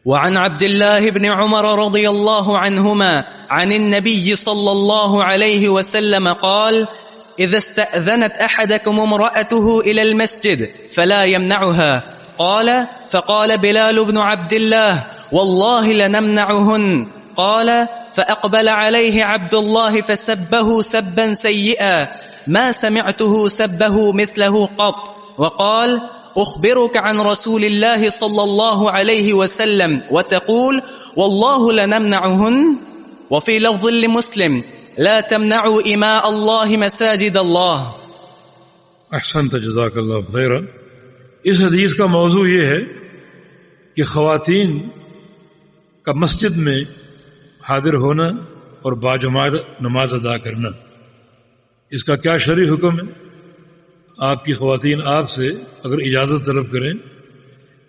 وعن عبد الله بن عمر رضي الله عنهما عن النبي صلى الله عليه وسلم قال: إذا استأذنت أحدكم امرأته إلى المسجد فلا يمنعها. قال: فقال بلال بن عبد الله: والله لنمنعهن. قال: فأقبل عليه عبد الله فسبه سبا سيئا ما سمعته سبه مثله قط، وقال: أخبرك عن رسول الله صلى الله عليه وسلم وتقول والله لنمنعهن. وفي لفظ لمسلم: لا تمنعوا إماء الله مساجد الله. احسنت، جزاک اللہ خیرا. اس حدیث کا موضوع یہ ہے کہ خواتین کا مسجد میں حاضر ہونا اور باجماعت نماز ادا کرنا، اس کا کیا شرعی حکم ہے. آپ کی خواتین آپ سے اگر اجازت طلب کریں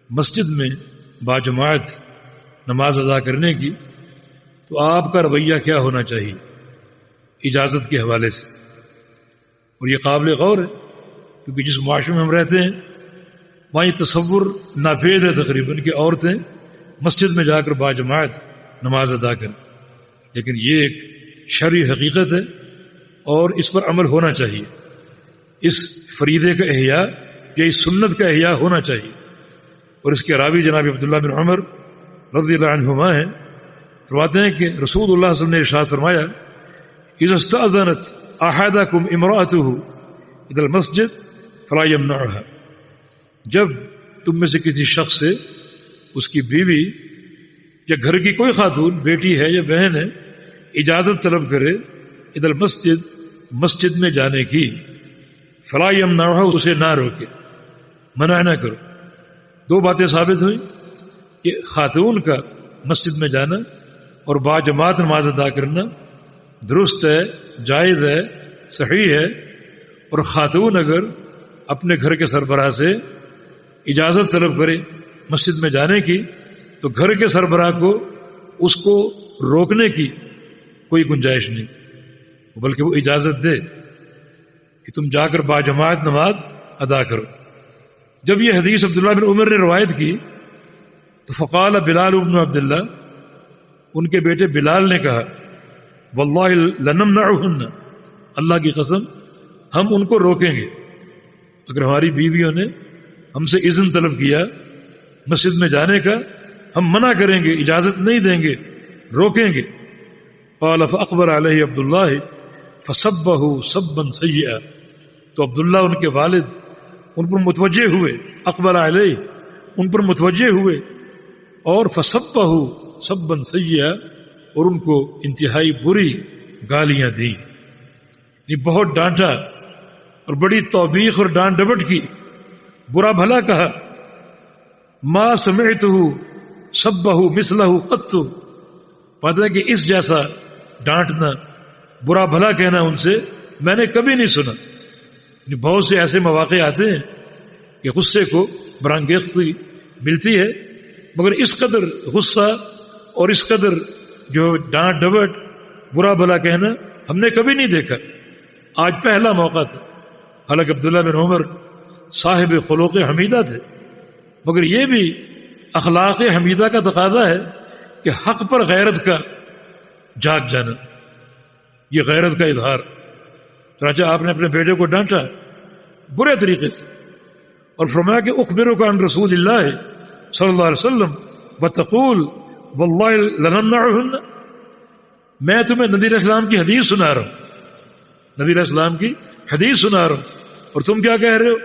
مسجد میں باجماعت نماز ادا کرنے کی، تو آپ کا رویہ کیا ہونا چاہیے اجازت کے حوالے سے. اور یہ قابل غور ہے، کیونکہ جس معاشرے میں ہم رہتے ہیں وہاں یہ تصور ناپید ہے تقریباً کہ عورتیں مسجد میں جا کر باجماعت نماز ادا کریں. لیکن یہ ایک شرعی حقیقت ہے اور اس پر عمل ہونا چاہیے. اس فریضے کا احیاء یا اس سنت کا احیاء ہونا چاہیے. اور اس کے راوی جناب عبداللہ بن عمر رضی اللہ عنہما ہیں، فرماتے ہیں کہ رسول اللہ صلی اللہ علیہ وسلم نے ارشاد فرمایا: اذا استأذنت احدکم امرأته الى المسجد فلا يمنعها. جب تم میں سے کسی شخص سے اس کی بیوی یا گھر کی کوئی خاتون، بیٹی ہے یا بہن ہے، اجازت طلب کرے الى المسجد، مسجد میں جانے کی، فلا يمنعها، اسے نہ روکے، منع نہ کرو. دو باتیں ثابت ہوئیں کہ خاتون کا مسجد میں جانا اور باجماعت نماز ادا کرنا درست ہے، جائز ہے، صحیح ہے. اور خاتون اگر اپنے گھر کے سربراہ سے اجازت طلب کرے مسجد میں جانے کی، تو گھر کے سربراہ کو اس کو روکنے کی کوئی گنجائش نہیں، بلکہ وہ اجازت دے کہ تم جا کر باجماعت نماز ادا کرو. جب یہ حدیث عبداللہ بن عمر نے روایت کی تو فقال بلال بن عبداللہ، ان کے بیٹے بلال نے کہا: واللہ لنمنعہن، اللہ کی قسم ہم ان کو روکیں گے. اگر ہماری بیویوں نے ہم سے اذن طلب کیا مسجد میں جانے کا، ہم منع کریں گے، اجازت نہیں دیں گے، روکیں گے. قال فاقبل علیہ عبداللہ فسبہ سبا سیئا، تو عبداللہ ان کے والد ان پر متوجہ ہوئے، اقبل علیہ ان پر متوجہ ہوئے، اور فسبہ سبا سیئا، اور ان کو انتہائی بری گالیاں دیں، یہ بہت ڈانٹا اور بڑی توبیخ اور ڈانٹ ڈپٹ کی، برا بھلا کہا. ما سمعتہ سبہ مثلہ قط، پتہ ہے کہ اس جیسا ڈانٹنا، برا بھلا کہنا ان سے میں نے کبھی نہیں سنا. بہت سے ایسے مواقع آتے ہیں کہ غصے کو برانگیختی ملتی ہے، مگر اس قدر غصہ اور اس قدر جو ڈانٹ ڈپٹ، برا بھلا کہنا ہم نے کبھی نہیں دیکھا. آج پہلا موقع تھا. حالانکہ عبداللہ بن عمر صاحب خلوق حمیدہ تھے، مگر یہ بھی اخلاق حمیدہ کا تقاضا ہے کہ حق پر غیرت کا جاگ جانا، یہ غیرت کا اظہار. چنانچہ آپ نے اپنے بیٹے کو ڈانٹا برے طریقے سے اور فرمایا کہ اخبرک عن رسول اللہ صلی اللہ علیہ وسلم وتقول واللہ لنمنعہن، میں تمہیں نبی علیہ السلام کی حدیث سنا رہا ہوں، نبی علیہ السلام کی حدیث سنا رہا ہوں، اور تم کیا کہہ رہے ہو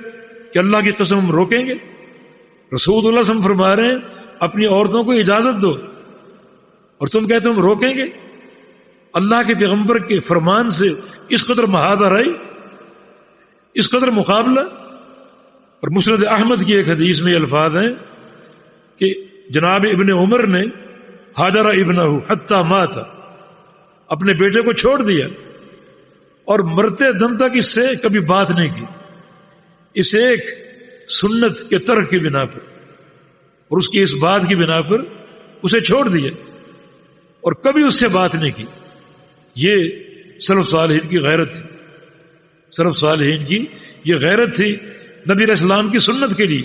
کہ اللہ کی قسم ہم روکیں گے. رسول اللہ صلی اللہ علیہ وسلم فرما رہے ہیں اپنی عورتوں کو اجازت دو، اور تم کہتے ہم روکیں گے. اللہ کے پیغمبر کے فرمان سے اس قدر محاذ آئی، اس قدر مقابلہ. اور مسند احمد کی ایک حدیث میں یہ الفاظ ہیں کہ جناب ابن عمر نے حاجر ابنہ حتی مات، اپنے بیٹے کو چھوڑ دیا اور مرتے دم تک اس سے کبھی بات نہیں کی، اس ایک سنت کے ترک کی بنا پر اور اس کی اس بات کی بنا پر اسے چھوڑ دیا اور کبھی اس سے بات نہیں کی. یہ سلف صالحین کی غیرت تھی، سلف صالحین کی یہ غیرت تھی نبی علیہ السلام کی سنت کے لیے.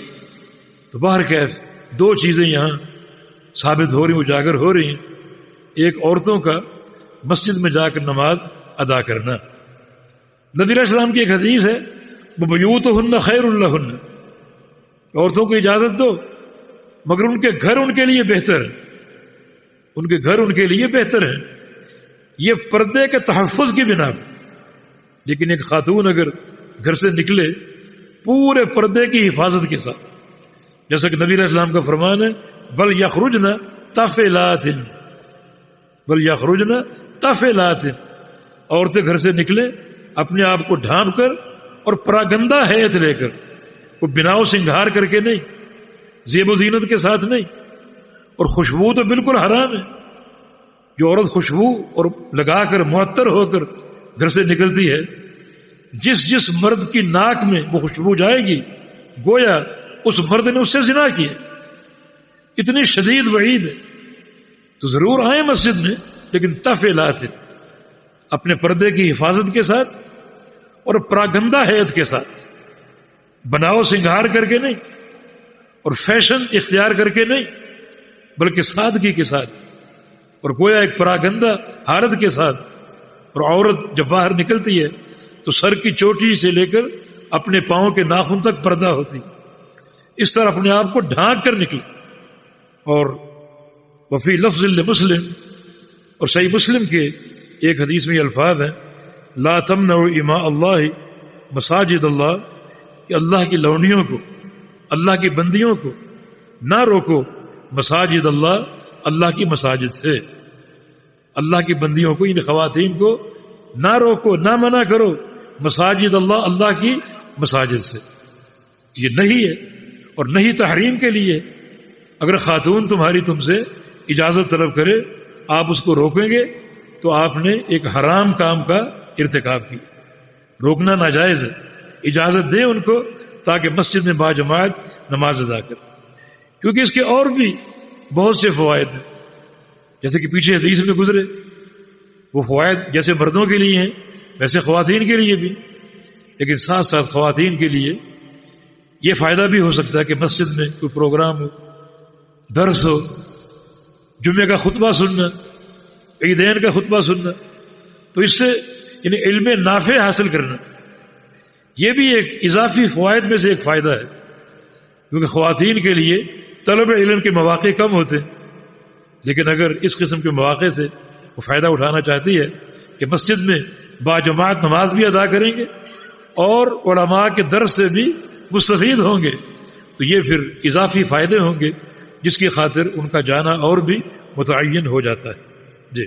تو باہر کیف دو چیزیں یہاں ثابت ہو رہی ہیں، اجاگر ہو رہی ہیں. ایک عورتوں کا مسجد میں جا کر نماز ادا کرنا. نبی علیہ السلام کی ایک حدیث ہے وَبُيُوتُهُنَّ خَيْرٌ لَهُنَّ، عورتوں کو اجازت دو مگر ان کے گھر ان کے لیے بہتر ہے، ان کے گھر ان کے لیے بہتر ہے. یہ پردے کے تحفظ کی بنا پر. لیکن ایک خاتون اگر گھر سے نکلے پورے پردے کی حفاظت کے ساتھ، جیسا کہ نبی علیہ السلام کا فرمان ہے بل یخرجن تافلات، بل یخرجن تافلات، عورتیں گھر سے نکلیں اپنے آپ کو ڈھانپ کر اور پراگندہ حیت لے کر، وہ بناؤ سنگھار کر کے نہیں، زیب و زینت کے ساتھ نہیں. اور خوشبو تو بالکل حرام ہے. جو عورت خوشبو اور لگا کر معطر ہو کر گھر سے نکلتی ہے، جس مرد کی ناک میں وہ خوشبو جائے گی گویا اس مرد نے اس سے زنا کیا. اتنی شدید وعید ہے. تو ضرور آئیں مسجد میں لیکن تفعیلات، اپنے پردے کی حفاظت کے ساتھ اور پراگندہ حیت کے ساتھ، بناؤ سنگھار کر کے نہیں اور فیشن اختیار کر کے نہیں، بلکہ سادگی کے ساتھ اور گویا ایک پراگندہ حالت کے ساتھ. اور عورت جب باہر نکلتی ہے تو سر کی چوٹی سے لے کر اپنے پاؤں کے ناخن تک پردہ ہوتی، اس طرح اپنے آپ کو ڈھانک کر نکلی. اور وفی لفظ مسلم، اور صحیح مسلم کے ایک حدیث میں یہ الفاظ ہیں لا تمنعوا اماء اللہ مساجد اللہ، کہ اللہ کی لونیوں کو، اللہ کی بندیوں کو نہ روکو مساجد اللہ، اللہ کی مساجد سے. اللہ کی بندیوں کو، ان خواتین کو نہ روکو، نہ منع کرو مساجد اللہ، اللہ کی مساجد سے. یہ نہیں ہے اور نہیں تحریم کے لیے. اگر خاتون تم سے اجازت طلب کرے، آپ اس کو روکیں گے تو آپ نے ایک حرام کام کا ارتکاب کیا. روکنا ناجائز ہے. اجازت دیں ان کو تاکہ مسجد میں باجماعت نماز ادا کریں، کیونکہ اس کے اور بھی بہت سے فوائد ہیں، جیسے کہ پیچھے حدیث میں گزرے. وہ فوائد جیسے مردوں کے لیے ہیں ویسے خواتین کے لیے بھی، لیکن ساتھ ساتھ خواتین کے لیے یہ فائدہ بھی ہو سکتا ہے کہ مسجد میں کوئی پروگرام ہو، درس ہو، جمعے کا خطبہ سننا، عیدین کا خطبہ سننا، تو اس سے یعنی علم نافع حاصل کرنا، یہ بھی ایک اضافی فوائد میں سے ایک فائدہ ہے. کیونکہ خواتین کے لیے طلب علم کے مواقع کم ہوتے ہیں، لیکن اگر اس قسم کے مواقع سے وہ فائدہ اٹھانا چاہتی ہے کہ مسجد میں باجماعت نماز بھی ادا کریں گے اور علماء کے درس سے بھی مستفید ہوں گے، تو یہ پھر اضافی فائدے ہوں گے جس کی خاطر ان کا جانا اور بھی متعین ہو جاتا ہے. جی.